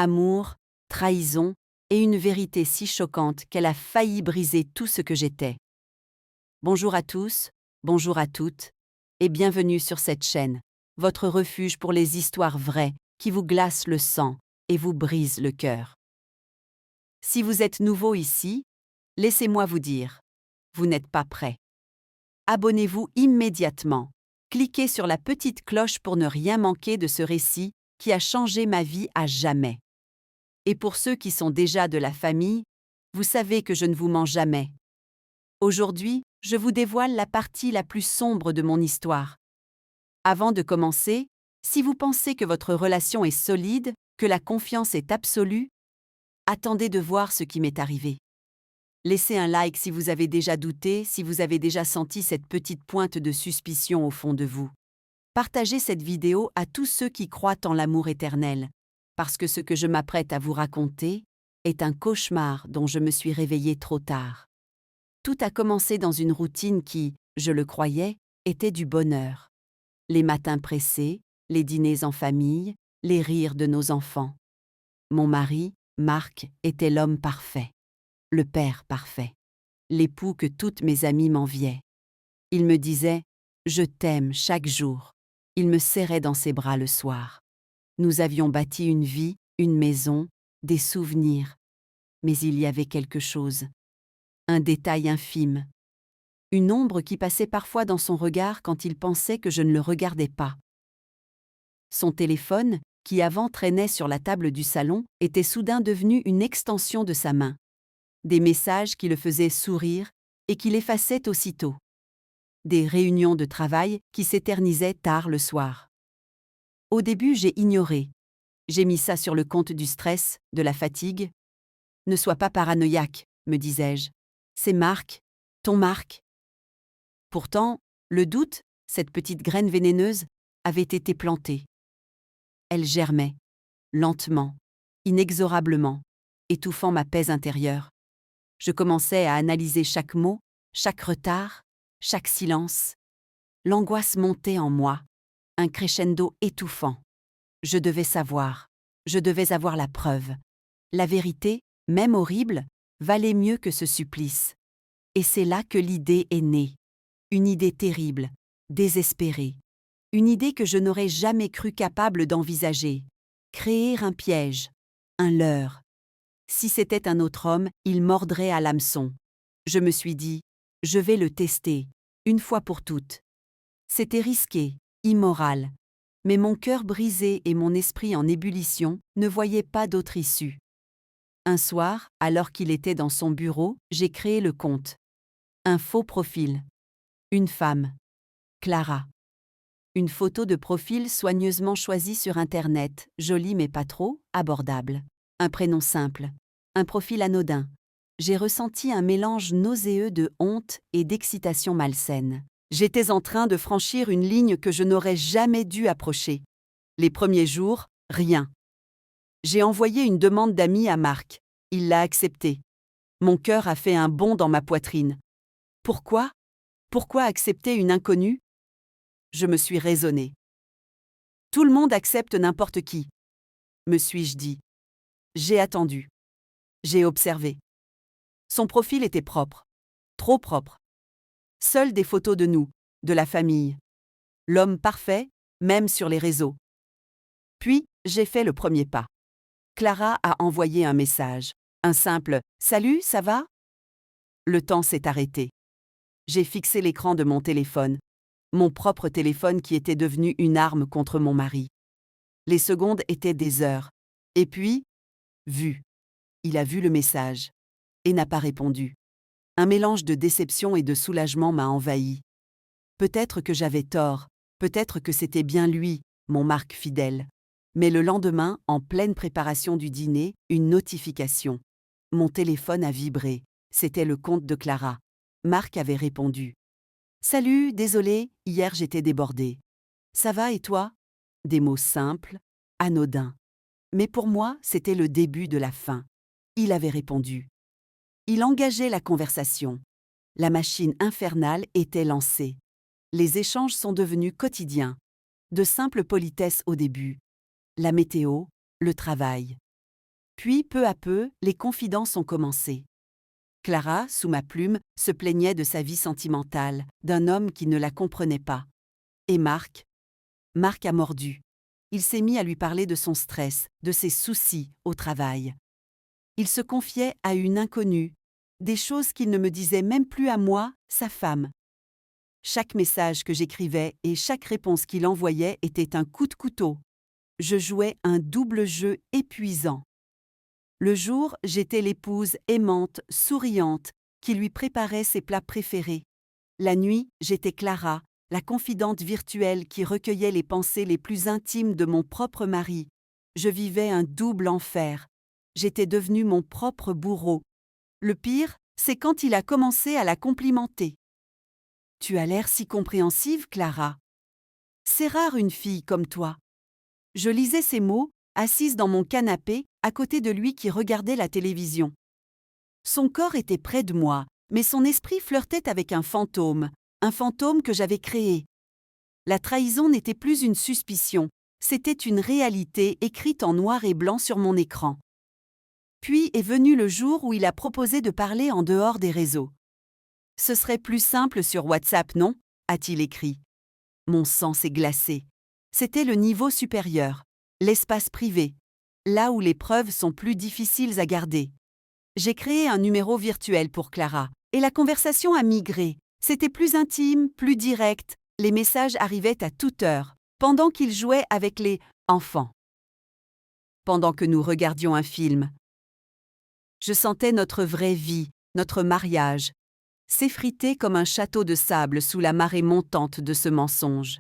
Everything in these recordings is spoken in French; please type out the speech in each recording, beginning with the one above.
amour, trahison et une vérité si choquante qu'elle a failli briser tout ce que j'étais. Bonjour à tous, bonjour à toutes, et bienvenue sur cette chaîne, votre refuge pour les histoires vraies qui vous glacent le sang et vous brisent le cœur. Si vous êtes nouveau ici, laissez-moi vous dire, vous n'êtes pas prêt. Abonnez-vous immédiatement. Cliquez sur la petite cloche pour ne rien manquer de ce récit qui a changé ma vie à jamais. Et pour ceux qui sont déjà de la famille, vous savez que je ne vous mens jamais. Aujourd'hui, je vous dévoile la partie la plus sombre de mon histoire. Avant de commencer, si vous pensez que votre relation est solide, que la confiance est absolue, attendez de voir ce qui m'est arrivé. Laissez un like si vous avez déjà douté, si vous avez déjà senti cette petite pointe de suspicion au fond de vous. Partagez cette vidéo à tous ceux qui croient en l'amour éternel, parce que ce que je m'apprête à vous raconter est un cauchemar dont je me suis réveillée trop tard. Tout a commencé dans une routine qui, je le croyais, était du bonheur. Les matins pressés, les dîners en famille, les rires de nos enfants. Mon mari, Marc, était l'homme parfait, le père parfait, l'époux que toutes mes amies m'enviaient. Il me disait « Je t'aime » chaque jour. Il me serrait dans ses bras le soir. Nous avions bâti une vie, une maison, des souvenirs. Mais il y avait quelque chose. Un détail infime. Une ombre qui passait parfois dans son regard quand il pensait que je ne le regardais pas. Son téléphone, qui avant traînait sur la table du salon, était soudain devenu une extension de sa main. Des messages qui le faisaient sourire et qui l'effaçaient aussitôt. Des réunions de travail qui s'éternisaient tard le soir. Au début, j'ai ignoré. J'ai mis ça sur le compte du stress, de la fatigue. Ne sois pas paranoïaque, me disais-je. C'est Marc, ton Marc. Pourtant, le doute, cette petite graine vénéneuse, avait été plantée. Elle germait, lentement, inexorablement, étouffant ma paix intérieure. Je commençais à analyser chaque mot, chaque retard, chaque silence. L'angoisse montait en moi, un crescendo étouffant. Je devais savoir, je devais avoir la preuve. La vérité, même horrible, valait mieux que ce supplice. Et c'est là que l'idée est née. Une idée terrible, désespérée. Une idée que je n'aurais jamais cru capable d'envisager. Créer un piège, un leurre. Si c'était un autre homme, il mordrait à l'hameçon. Je me suis dit, je vais le tester, une fois pour toutes. C'était risqué, immoral. Mais mon cœur brisé et mon esprit en ébullition ne voyaient pas d'autre issue. Un soir, alors qu'il était dans son bureau, j'ai créé le compte. Un faux profil. Une femme. Clara. Une photo de profil soigneusement choisie sur Internet, jolie mais pas trop, abordable. Un prénom simple. Un profil anodin. J'ai ressenti un mélange nauséeux de honte et d'excitation malsaine. J'étais en train de franchir une ligne que je n'aurais jamais dû approcher. Les premiers jours, rien. J'ai envoyé une demande d'amis à Marc. Il l'a acceptée. Mon cœur a fait un bond dans ma poitrine. Pourquoi? Pourquoi accepter une inconnue? Je me suis raisonnée. Tout le monde accepte n'importe qui, me suis-je dit. J'ai attendu. J'ai observé. Son profil était propre. Trop propre. Seules des photos de nous, de la famille. L'homme parfait, même sur les réseaux. Puis, j'ai fait le premier pas. Clara a envoyé un message. Un simple « Salut, ça va ?» Le temps s'est arrêté. J'ai fixé l'écran de mon téléphone. Mon propre téléphone qui était devenu une arme contre mon mari. Les secondes étaient des heures. Et puis, vu. Il a vu le message. Et n'a pas répondu. Un mélange de déception et de soulagement m'a envahi. Peut-être que j'avais tort, peut-être que c'était bien lui, mon Marc fidèle. Mais le lendemain, en pleine préparation du dîner, une notification. Mon téléphone a vibré. C'était le compte de Clara. Marc avait répondu. « Salut, désolé, hier j'étais débordé. Ça va et toi ?» Des mots simples, anodins. Mais pour moi, c'était le début de la fin. Il avait répondu. Il engageait la conversation. La machine infernale était lancée. Les échanges sont devenus quotidiens. De simples politesses au début. La météo, le travail. Puis, peu à peu, les confidences ont commencé. Clara, sous ma plume, se plaignait de sa vie sentimentale, d'un homme qui ne la comprenait pas. Et Marc a mordu. Il s'est mis à lui parler de son stress, de ses soucis au travail. Il se confiait à une inconnue, des choses qu'il ne me disait même plus à moi, sa femme. Chaque message que j'écrivais et chaque réponse qu'il envoyait était un coup de couteau. Je jouais un double jeu épuisant. Le jour, j'étais l'épouse aimante, souriante, qui lui préparait ses plats préférés. La nuit, j'étais Clara, la confidente virtuelle qui recueillait les pensées les plus intimes de mon propre mari. Je vivais un double enfer. J'étais devenue mon propre bourreau. Le pire, c'est quand il a commencé à la complimenter. « Tu as l'air si compréhensive, Clara. C'est rare une fille comme toi. » Je lisais ces mots, assise dans mon canapé, à côté de lui qui regardait la télévision. Son corps était près de moi, mais son esprit flirtait avec un fantôme que j'avais créé. La trahison n'était plus une suspicion, c'était une réalité écrite en noir et blanc sur mon écran. Puis est venu le jour où il a proposé de parler en dehors des réseaux. « Ce serait plus simple sur WhatsApp, non ?» a-t-il écrit. Mon sang s'est glacé. C'était le niveau supérieur, l'espace privé, là où les preuves sont plus difficiles à garder. J'ai créé un numéro virtuel pour Clara, et la conversation a migré. C'était plus intime, plus direct, les messages arrivaient à toute heure, pendant qu'il jouait avec les enfants. Pendant que nous regardions un film. Je sentais notre vraie vie, notre mariage, s'effriter comme un château de sable sous la marée montante de ce mensonge.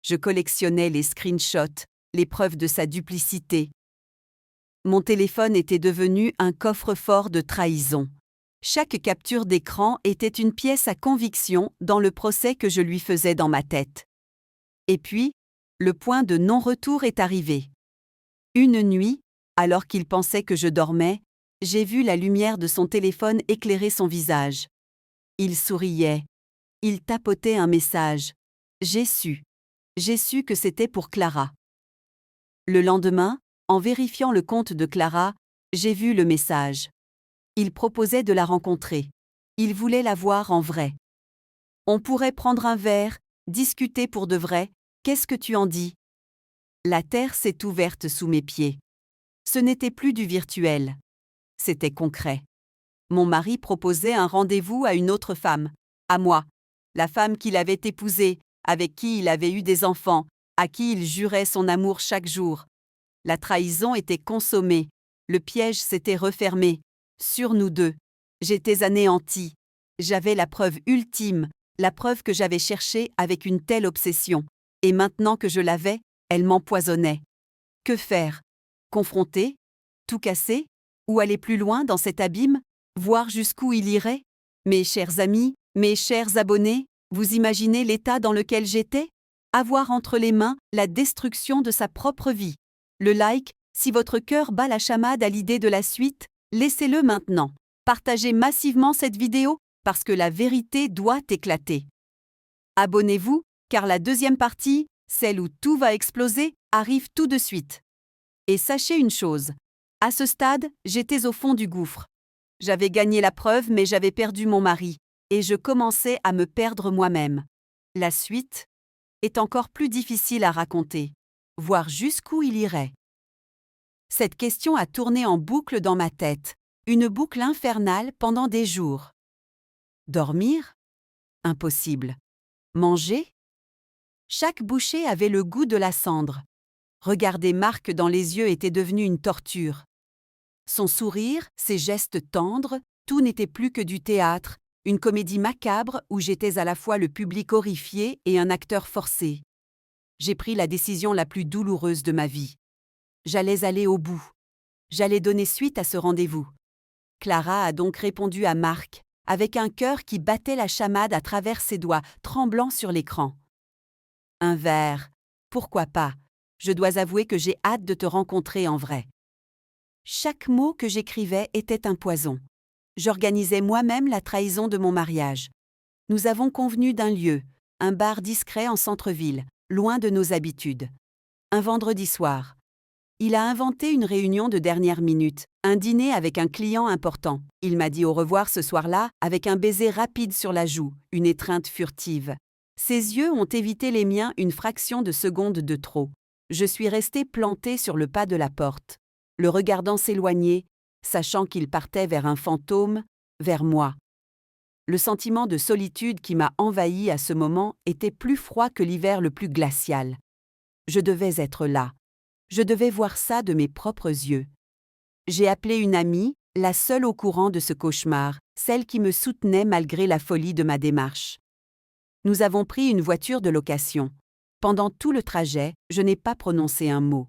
Je collectionnais les screenshots, les preuves de sa duplicité. Mon téléphone était devenu un coffre-fort de trahison. Chaque capture d'écran était une pièce à conviction dans le procès que je lui faisais dans ma tête. Et puis, le point de non-retour est arrivé. Une nuit, alors qu'il pensait que je dormais, j'ai vu la lumière de son téléphone éclairer son visage. Il souriait. Il tapotait un message. J'ai su que c'était pour Clara. Le lendemain, en vérifiant le compte de Clara, j'ai vu le message. Il proposait de la rencontrer. Il voulait la voir en vrai. On pourrait prendre un verre, discuter pour de vrai. Qu'est-ce que tu en dis ? La terre s'est ouverte sous mes pieds. Ce n'était plus du virtuel. C'était concret. Mon mari proposait un rendez-vous à une autre femme, à moi, la femme qu'il avait épousée, avec qui il avait eu des enfants, à qui il jurait son amour chaque jour. La trahison était consommée, le piège s'était refermé. Sur nous deux, j'étais anéantie. J'avais la preuve ultime, la preuve que j'avais cherchée avec une telle obsession. Et maintenant que je l'avais, elle m'empoisonnait. Que faire ? Confronter ? Tout casser ? Ou aller plus loin dans cet abîme ? Voir jusqu'où il irait ? Mes chers amis, mes chers abonnés, vous imaginez l'état dans lequel j'étais ? Avoir entre les mains la destruction de sa propre vie. Le like, si votre cœur bat la chamade à l'idée de la suite, laissez-le maintenant. Partagez massivement cette vidéo parce que la vérité doit éclater. Abonnez-vous, car la deuxième partie, celle où tout va exploser, arrive tout de suite. Et sachez une chose, à ce stade, j'étais au fond du gouffre. J'avais gagné la preuve, mais j'avais perdu mon mari, et je commençais à me perdre moi-même. La suite est encore plus difficile à raconter, voir jusqu'où il irait. Cette question a tourné en boucle dans ma tête, une boucle infernale pendant des jours. Dormir ? Impossible. Manger ? Chaque bouchée avait le goût de la cendre. Regarder Marc dans les yeux était devenu une torture. Son sourire, ses gestes tendres, tout n'était plus que du théâtre, une comédie macabre où j'étais à la fois le public horrifié et un acteur forcé. J'ai pris la décision la plus douloureuse de ma vie. J'allais aller au bout. J'allais donner suite à ce rendez-vous. Clara a donc répondu à Marc, avec un cœur qui battait la chamade à travers ses doigts, tremblant sur l'écran. Un verre. Pourquoi pas ? Je dois avouer que j'ai hâte de te rencontrer en vrai. Chaque mot que j'écrivais était un poison. J'organisais moi-même la trahison de mon mariage. Nous avons convenu d'un lieu, un bar discret en centre-ville, loin de nos habitudes. Un vendredi soir. Il a inventé une réunion de dernière minute, un dîner avec un client important. Il m'a dit au revoir ce soir-là avec un baiser rapide sur la joue, une étreinte furtive. Ses yeux ont évité les miens une fraction de seconde de trop. Je suis restée plantée sur le pas de la porte, le regardant s'éloigner, sachant qu'il partait vers un fantôme, vers moi. Le sentiment de solitude qui m'a envahi à ce moment était plus froid que l'hiver le plus glacial. Je devais être là. Je devais voir ça de mes propres yeux. J'ai appelé une amie, la seule au courant de ce cauchemar, celle qui me soutenait malgré la folie de ma démarche. Nous avons pris une voiture de location. Pendant tout le trajet, je n'ai pas prononcé un mot.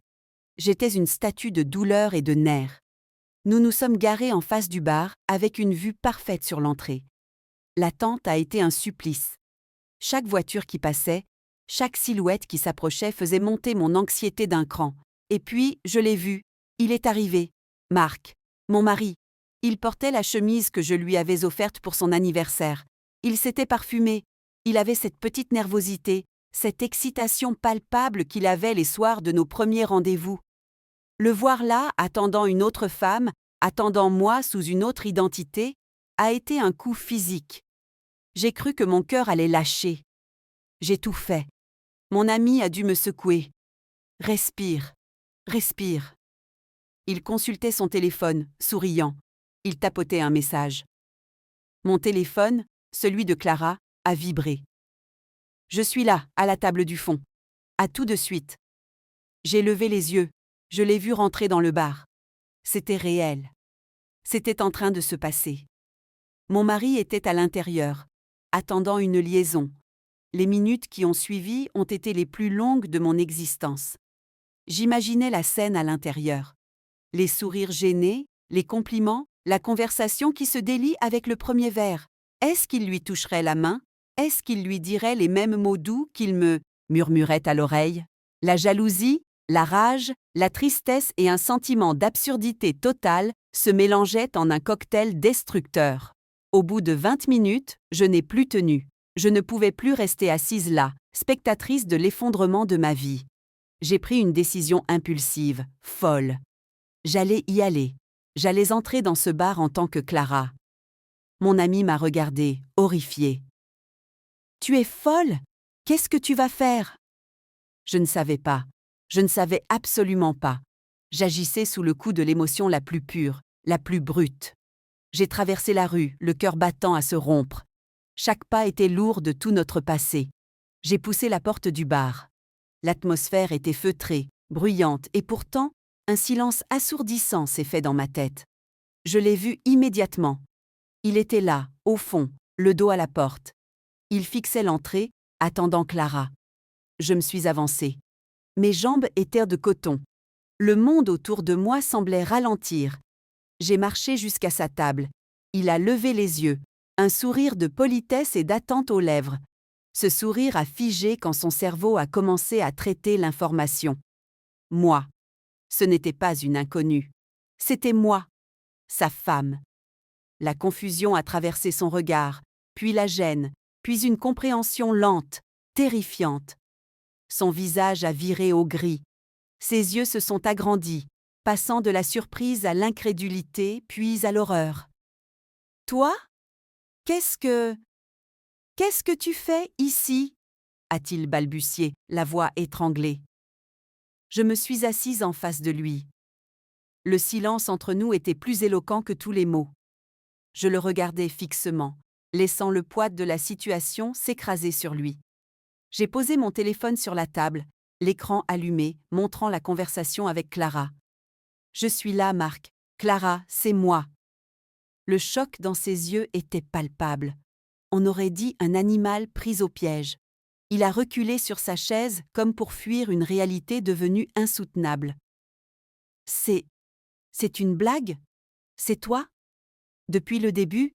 J'étais une statue de douleur et de nerfs. Nous nous sommes garés en face du bar, avec une vue parfaite sur l'entrée. L'attente a été un supplice. Chaque voiture qui passait, chaque silhouette qui s'approchait faisait monter mon anxiété d'un cran. Et puis, je l'ai vu. Il est arrivé. Marc, mon mari. Il portait la chemise que je lui avais offerte pour son anniversaire. Il s'était parfumé. Il avait cette petite nervosité, cette excitation palpable qu'il avait les soirs de nos premiers rendez-vous. Le voir là, attendant une autre femme, attendant moi sous une autre identité, a été un coup physique. J'ai cru que mon cœur allait lâcher. J'ai tout fait. Mon ami a dû me secouer. Respire, respire. Il consultait son téléphone, souriant. Il tapotait un message. Mon téléphone, celui de Clara, a vibré. Je suis là, à la table du fond. À tout de suite. J'ai levé les yeux. Je l'ai vu rentrer dans le bar. C'était réel. C'était en train de se passer. Mon mari était à l'intérieur, attendant une liaison. Les minutes qui ont suivi ont été les plus longues de mon existence. J'imaginais la scène à l'intérieur. Les sourires gênés, les compliments, la conversation qui se délie avec le premier verre. Est-ce qu'il lui toucherait la main? Est-ce qu'il lui dirait les mêmes mots doux qu'il me murmurait à l'oreille? La jalousie, la rage, la tristesse et un sentiment d'absurdité totale se mélangeaient en un cocktail destructeur. Au bout de 20 minutes, je n'ai plus tenu. Je ne pouvais plus rester assise là, spectatrice de l'effondrement de ma vie. J'ai pris une décision impulsive, folle. J'allais y aller. J'allais entrer dans ce bar en tant que Clara. Mon ami m'a regardée, horrifiée. « Tu es folle? Qu'est-ce que tu vas faire ?» Je ne savais pas. Je ne savais absolument pas. J'agissais sous le coup de l'émotion la plus pure, la plus brute. J'ai traversé la rue, le cœur battant à se rompre. Chaque pas était lourd de tout notre passé. J'ai poussé la porte du bar. L'atmosphère était feutrée, bruyante, et pourtant, un silence assourdissant s'est fait dans ma tête. Je l'ai vu immédiatement. Il était là, au fond, le dos à la porte. Il fixait l'entrée, attendant Clara. Je me suis avancée. Mes jambes étaient de coton. Le monde autour de moi semblait ralentir. J'ai marché jusqu'à sa table. Il a levé les yeux, un sourire de politesse et d'attente aux lèvres. Ce sourire a figé quand son cerveau a commencé à traiter l'information. Moi. Ce n'était pas une inconnue. C'était moi, sa femme. La confusion a traversé son regard, puis la gêne, puis une compréhension lente, terrifiante. Son visage a viré au gris. Ses yeux se sont agrandis, passant de la surprise à l'incrédulité, puis à l'horreur. « Toi? Qu'est-ce que tu fais ici ?» a-t-il balbutié, la voix étranglée. Je me suis assise en face de lui. Le silence entre nous était plus éloquent que tous les mots. Je le regardais fixement, laissant le poids de la situation s'écraser sur lui. J'ai posé mon téléphone sur la table, l'écran allumé, montrant la conversation avec Clara. « Je suis là, Marc. Clara, c'est moi. » Le choc dans ses yeux était palpable. On aurait dit un animal pris au piège. Il a reculé sur sa chaise comme pour fuir une réalité devenue insoutenable. « C'est une blague? C'est toi ?» Depuis le début,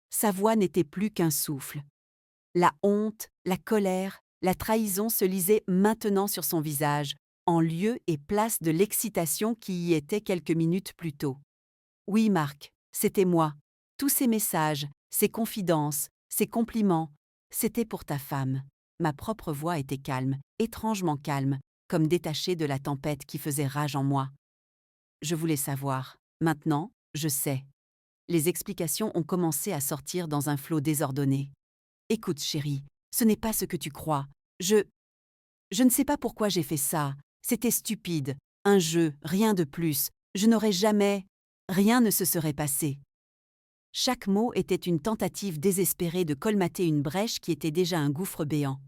sa voix n'était plus qu'un souffle. La honte, la colère, la trahison se lisaient maintenant sur son visage, en lieu et place de l'excitation qui y était quelques minutes plus tôt. Oui, Marc, c'était moi. Tous ces messages, ces confidences, ces compliments, c'était pour ta femme. Ma propre voix était calme, étrangement calme, comme détaché de la tempête qui faisait rage en moi. Je voulais savoir. Maintenant, je sais. Les explications ont commencé à sortir dans un flot désordonné. Écoute, chérie, ce n'est pas ce que tu crois. Je ne sais pas pourquoi j'ai fait ça. C'était stupide. Un jeu, rien de plus. Je n'aurais jamais. Rien ne se serait passé. Chaque mot était une tentative désespérée de colmater une brèche qui était déjà un gouffre béant.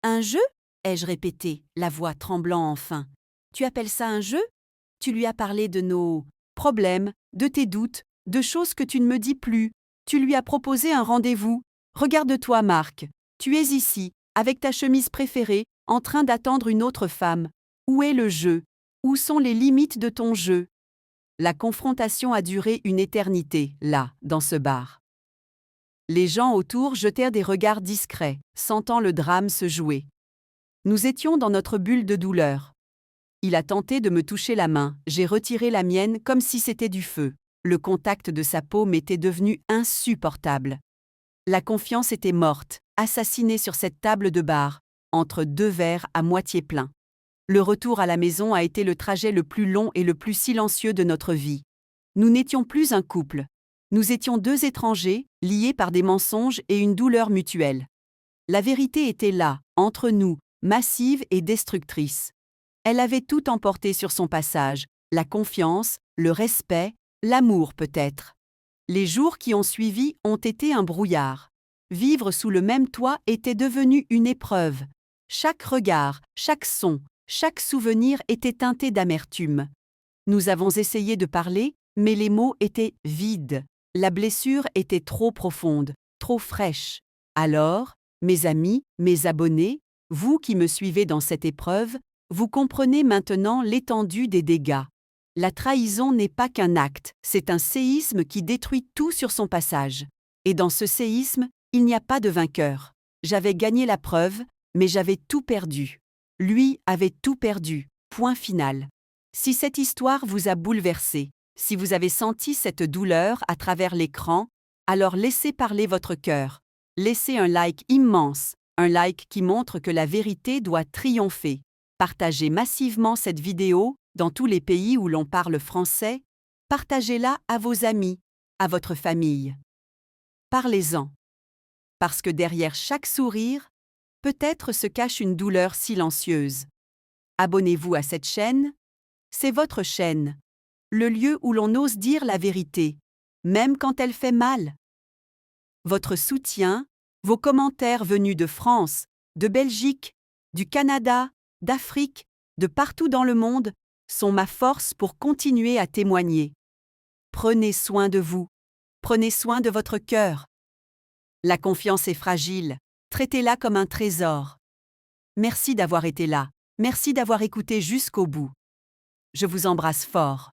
Un jeu? Ai-je répété, la voix tremblant enfin. Tu appelles ça un jeu? Tu lui as parlé de nos problèmes, de tes doutes, de choses que tu ne me dis plus. Tu lui as proposé un rendez-vous. Regarde-toi, Marc. Tu es ici, avec ta chemise préférée, en train d'attendre une autre femme. Où est le jeu? Où sont les limites de ton jeu? La confrontation a duré une éternité, là, dans ce bar. Les gens autour jetèrent des regards discrets, sentant le drame se jouer. Nous étions dans notre bulle de douleur. Il a tenté de me toucher la main, j'ai retiré la mienne comme si c'était du feu. Le contact de sa peau m'était devenu insupportable. La confiance était morte, assassinée sur cette table de bar, entre deux verres à moitié pleins. Le retour à la maison a été le trajet le plus long et le plus silencieux de notre vie. Nous n'étions plus un couple. Nous étions deux étrangers, liés par des mensonges et une douleur mutuelle. La vérité était là, entre nous, massive et destructrice. Elle avait tout emporté sur son passage, la confiance, le respect, l'amour peut-être. Les jours qui ont suivi ont été un brouillard. Vivre sous le même toit était devenu une épreuve. Chaque regard, chaque son, chaque souvenir était teinté d'amertume. Nous avons essayé de parler, mais les mots étaient vides. La blessure était trop profonde, trop fraîche. Alors, mes amis, mes abonnés, vous qui me suivez dans cette épreuve, vous comprenez maintenant l'étendue des dégâts. La trahison n'est pas qu'un acte, c'est un séisme qui détruit tout sur son passage. Et dans ce séisme, il n'y a pas de vainqueur. J'avais gagné la preuve, mais j'avais tout perdu. Lui avait tout perdu. Point final. Si cette histoire vous a bouleversé, si vous avez senti cette douleur à travers l'écran, alors laissez parler votre cœur. Laissez un like immense, un like qui montre que la vérité doit triompher. Partagez massivement cette vidéo dans tous les pays où l'on parle français. Partagez-la à vos amis, à votre famille. Parlez-en. Parce que derrière chaque sourire, peut-être se cache une douleur silencieuse. Abonnez-vous à cette chaîne. C'est votre chaîne, le lieu où l'on ose dire la vérité, même quand elle fait mal. Votre soutien, vos commentaires venus de France, de Belgique, du Canada, d'Afrique, de partout dans le monde, sont ma force pour continuer à témoigner. Prenez soin de vous. Prenez soin de votre cœur. La confiance est fragile. Traitez-la comme un trésor. Merci d'avoir été là. Merci d'avoir écouté jusqu'au bout. Je vous embrasse fort.